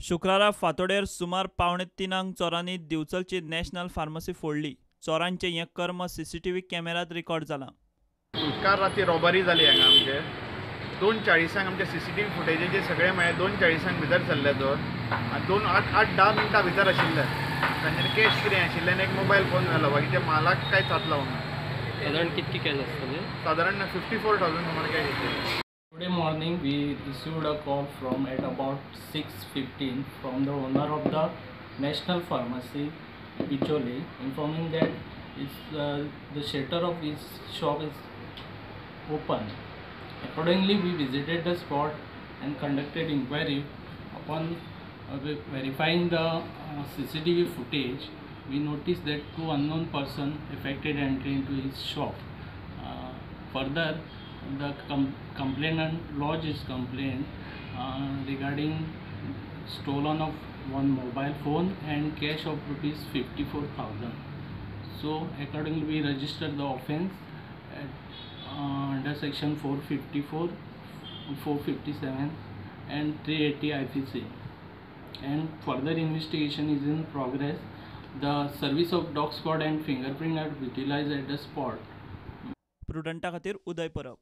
शुक्रारा फांतोडेर सुमार 2:45 चोरांनी दिवचलची नॅशनल फार्मसी फोडली. चोरांचें हें कर्म सीसीटीव्ही कॅमेरात रेकॉर्ड जालां. काल राती रॉबरी जाली हांगा आमचे 2:40 आमचे सीसीटीव्ही फुटेजीचे सगळे मेळ्ळे. 2:40 भितर सरले तो आनी 8-10 मिनटां भितर आशिल्ले. तांच्यानी कॅश कितें आशिल्लें आनी एक मोबायल फोन मेळ्ळो. बाकीच्या मालाक कांयच हात लावंक ना. साधारण कितकी कॅश आसतली? साधारण 54,000 सुमार कॅश आशिल्ली. Today morning we received a call from at about 6:15 from the owner of the National Pharmacy BICHOLIM informing that the shutter of his shop is open. Accordingly, we visited the spot and conducted inquiry. Upon verifying the CCTV footage, we noticed that two unknown persons effected entry into his shop. Further, the complainant lodged his complaint regarding stolen of one mobile phone and cash of rupees 54,000. So accordingly we registered the offence under section 454, 457 and 380 IPC, and further investigation is in progress. The service of dog squad and fingerprint are utilized at the spot. प्रुडंटा खातीर उदय परब.